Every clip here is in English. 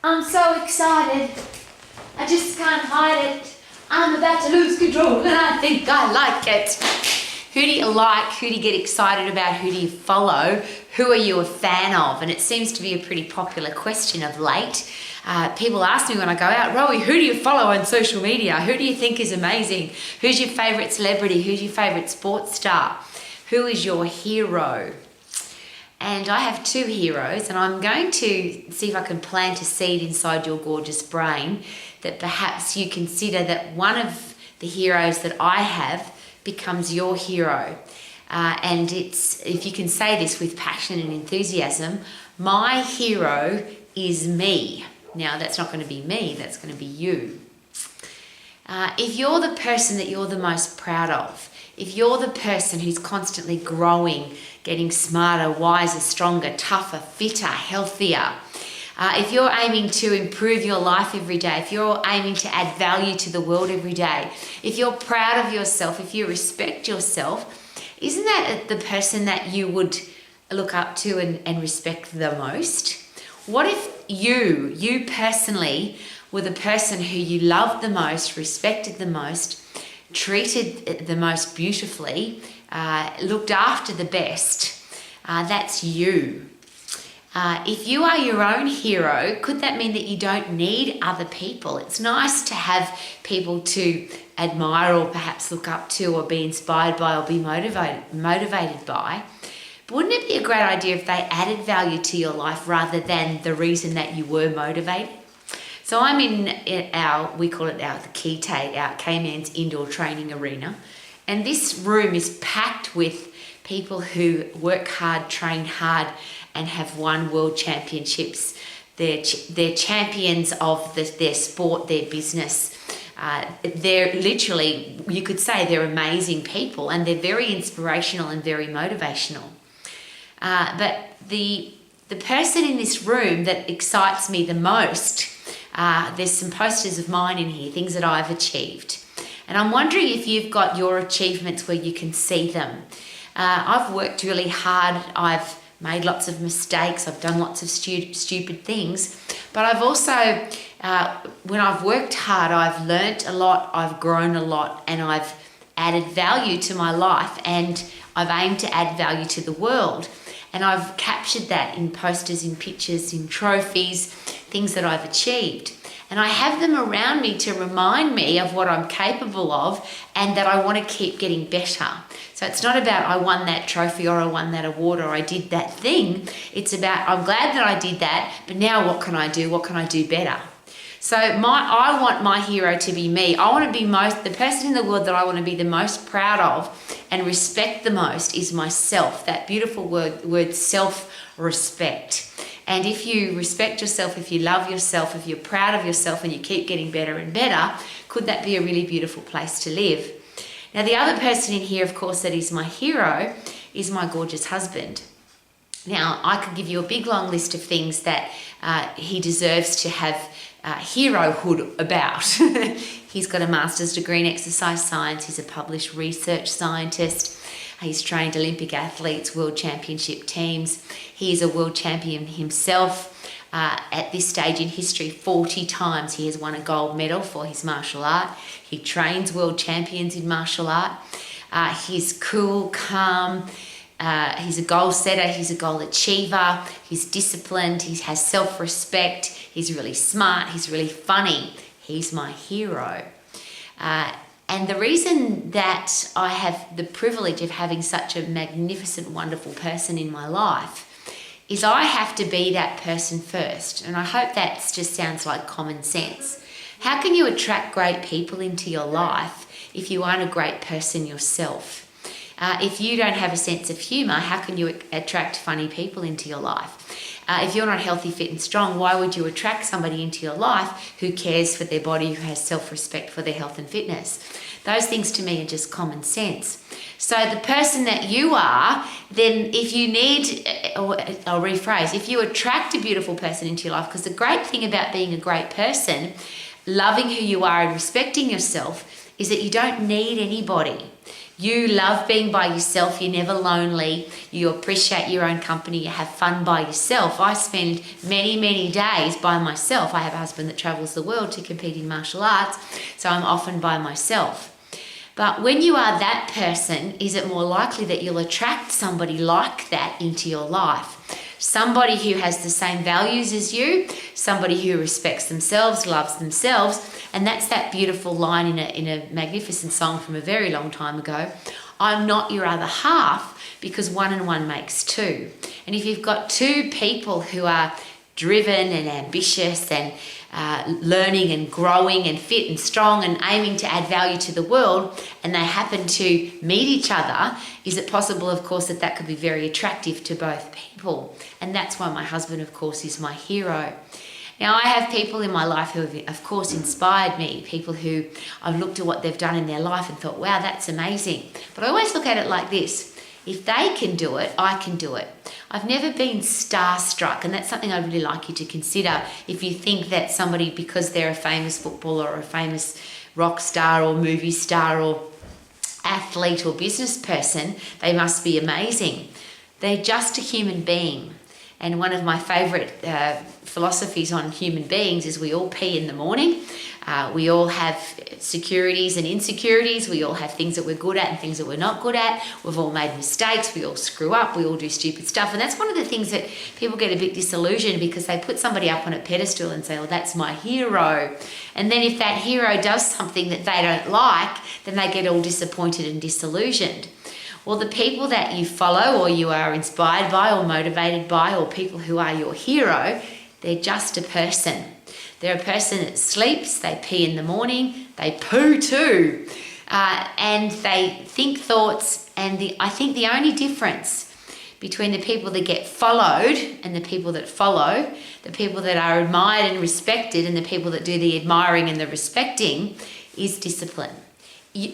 I'm so excited. I just can't hide it. I'm about to lose control and I think I like it. Who do you like? Who do you get excited about? Who do you follow? Who are you a fan of? And it seems to be a pretty popular question of late. People ask me when I go out, Rowie, who do you follow on social media? Who do you think is amazing? Who's your favourite celebrity? Who's your favourite sports star? Who is your hero? And I have two heroes, and I'm going to see if I can plant a seed inside your gorgeous brain that perhaps you consider that one of the heroes that I have becomes your hero. And it's, if you can say this with passion and enthusiasm, my hero is me. Now, that's not going to be me, that's going to be you. If you're the person that you're the most proud of, if you're the person who's constantly growing, getting smarter, wiser, stronger, tougher, fitter, healthier, if you're aiming to improve your life every day, if you're aiming to add value to the world every day, if you're proud of yourself, if you respect yourself, isn't that the person that you would look up to and respect the most? What if you personally were the person who you loved the most, respected the most, treated the most beautifully, looked after the best? That's you. If you are your own hero, could that mean that you don't need other people? It's nice to have people to admire or perhaps look up to or be inspired by or be motivated by. But wouldn't it be a great idea if they added value to your life rather than the reason that you were motivated? So I'm in we call it the Key-Tay, our K-Man's indoor training arena. And this room is packed with people who work hard, train hard, and have won world championships. They're champions of their sport, their business. They're literally, you could say they're amazing people, and they're very inspirational and very motivational. But the person in this room that excites me the most, there's some posters of mine in here, things that I've achieved. And I'm wondering if you've got your achievements where you can see them. I've worked really hard. I've made lots of mistakes. I've done lots of stupid things. But I've also, when I've worked hard, I've learnt a lot, I've grown a lot, and I've added value to my life, and I've aimed to add value to the world. And I've captured that in posters, in pictures, in trophies, things that I've achieved. And I have them around me to remind me of what I'm capable of and that I want to keep getting better. So it's not about I won that trophy or I won that award or I did that thing. It's about I'm glad that I did that, but now what can I do? What can I do better? So I want my hero to be me. I want to be the person in the world that I want to be the most proud of and respect the most is myself. That beautiful word self-respect. And if you respect yourself, if you love yourself, if you're proud of yourself and you keep getting better and better, could that be a really beautiful place to live? Now, the other person in here, of course, that is my hero is my gorgeous husband. Now, I could give you a big long list of things that he deserves to have herohood about. He's got a master's degree in exercise science. He's a published research scientist. He's trained Olympic athletes, world championship teams. He is a world champion himself. At this stage in history, 40 times he has won a gold medal for his martial art. He trains world champions in martial art. He's cool, calm. He's a goal setter. He's a goal achiever. He's disciplined. He has self-respect. He's really smart. He's really funny. He's my hero. And the reason that I have the privilege of having such a magnificent, wonderful person in my life is I have to be that person first. And I hope that just sounds like common sense. How can you attract great people into your life if you aren't a great person yourself? If you don't have a sense of humour, how can you attract funny people into your life? If you're not healthy, fit and strong, why would you attract somebody into your life who cares for their body, who has self-respect for their health and fitness? Those things to me are just common sense. So the person that you are, then if you need, or I'll rephrase, if you attract a beautiful person into your life, because the great thing about being a great person, loving who you are and respecting yourself, is that you don't need anybody. You love being by yourself. You're never lonely. You appreciate your own company. You have fun by yourself. I spend many, many days by myself. I have a husband that travels the world to compete in martial arts, so I'm often by myself. But when you are that person, is it more likely that you'll attract somebody like that into your life? Somebody who has the same values as you, somebody who respects themselves, loves themselves, and that's that beautiful line in a magnificent song from a very long time ago. I'm not your other half, because 1 and 1 makes 2. And if you've got 2 people who are driven and ambitious and learning and growing and fit and strong and aiming to add value to the world, and they happen to meet each other, is it possible, of course, that that could be very attractive to both people? And that's why my husband, of course, is my hero. Now, I have people in my life who have, of course, inspired me, people who I've looked at what they've done in their life and thought, wow, that's amazing. But I always look at it like this: if they can do it, I can do it. I've never been starstruck, and that's something I'd really like you to consider. If you think that somebody, because they're a famous footballer or a famous rock star or movie star or athlete or business person, they must be amazing. They're just a human being. And one of my favourite philosophies on human beings is we all pee in the morning. We all have securities and insecurities. We all have things that we're good at and things that we're not good at. We've all made mistakes. We all screw up. We all do stupid stuff. And that's one of the things that people get a bit disillusioned, because they put somebody up on a pedestal and say, oh, that's my hero. And then if that hero does something that they don't like, then they get all disappointed and disillusioned. Well, the people that you follow or you are inspired by or motivated by, or people who are your hero, they're just a person. They're a person that sleeps, they pee in the morning, they poo too, and they think thoughts. And I think the only difference between the people that get followed and the people that follow, the people that are admired and respected and the people that do the admiring and the respecting, is discipline.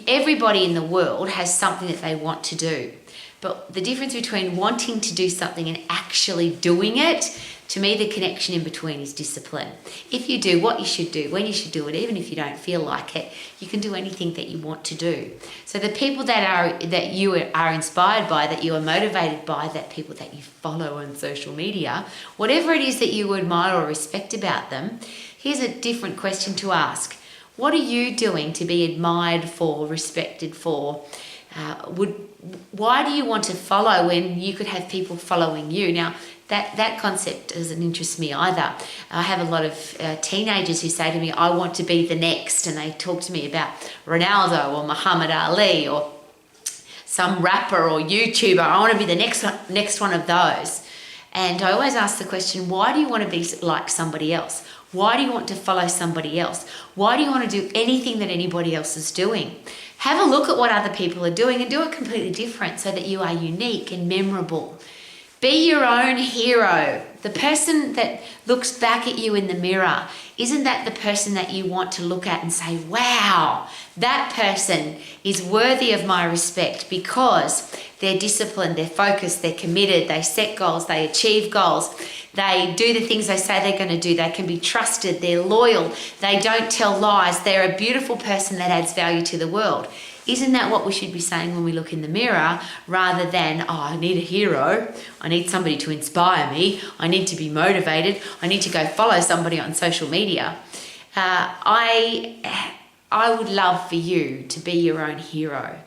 Everybody in the world has something that they want to do. But the difference between wanting to do something and actually doing it, to me, the connection in between is discipline. If you do what you should do, when you should do it, even if you don't feel like it, you can do anything that you want to do. So the people that you are inspired by, that you are motivated by, that people that you follow on social media, whatever it is that you admire or respect about them, here's a different question to ask. What are you doing to be admired for, respected for? Why do you want to follow when you could have people following you? Now, that concept doesn't interest me either. I have a lot of teenagers who say to me, I want to be the next, and they talk to me about Ronaldo or Muhammad Ali or some rapper or YouTuber. I want to be the next one of those. And I always ask the question, why do you want to be like somebody else? Why do you want to follow somebody else? Why do you want to do anything that anybody else is doing? Have a look at what other people are doing and do it completely different so that you are unique and memorable. Be your own hero. The person that looks back at you in the mirror, isn't that the person that you want to look at and say, wow, that person is worthy of my respect because they're disciplined, they're focused, they're committed, they set goals, they achieve goals, they do the things they say they're going to do, they can be trusted, they're loyal, they don't tell lies, they're a beautiful person that adds value to the world. Isn't that what we should be saying when we look in the mirror, rather than, oh, I need a hero, I need somebody to inspire me, I need to be motivated, I need to go follow somebody on social media. I would love for you to be your own hero.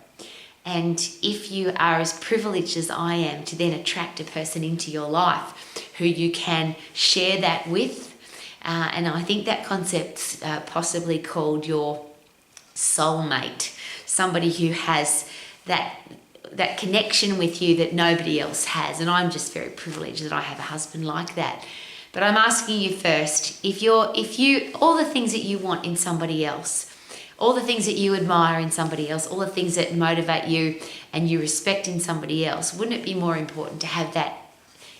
And if you are as privileged as I am to then attract a person into your life who you can share that with, and I think that concept's possibly called your soulmate, somebody who has that connection with you that nobody else has. And I'm just very privileged that I have a husband like that. But I'm asking you first, if you all the things that you want in somebody else, all the things that you admire in somebody else, all the things that motivate you and you respect in somebody else, wouldn't it be more important to have that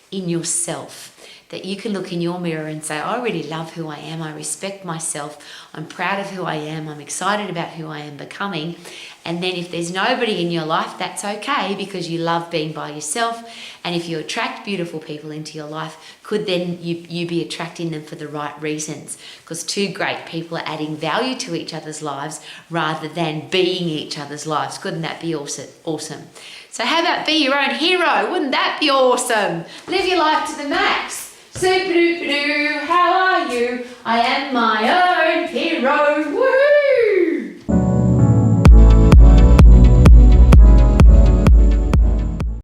in yourself? That you can look in your mirror and say, I really love who I am, I respect myself, I'm proud of who I am, I'm excited about who I am becoming, And then if there's nobody in your life, that's okay, because you love being by yourself. And if you attract beautiful people into your life, could then you be attracting them for the right reasons? Because two great people are adding value to each other's lives rather than being each other's lives. Couldn't that be awesome? So how about be your own hero? Wouldn't that be awesome? Live your life to the max. Super-duper-doo, how are you? I am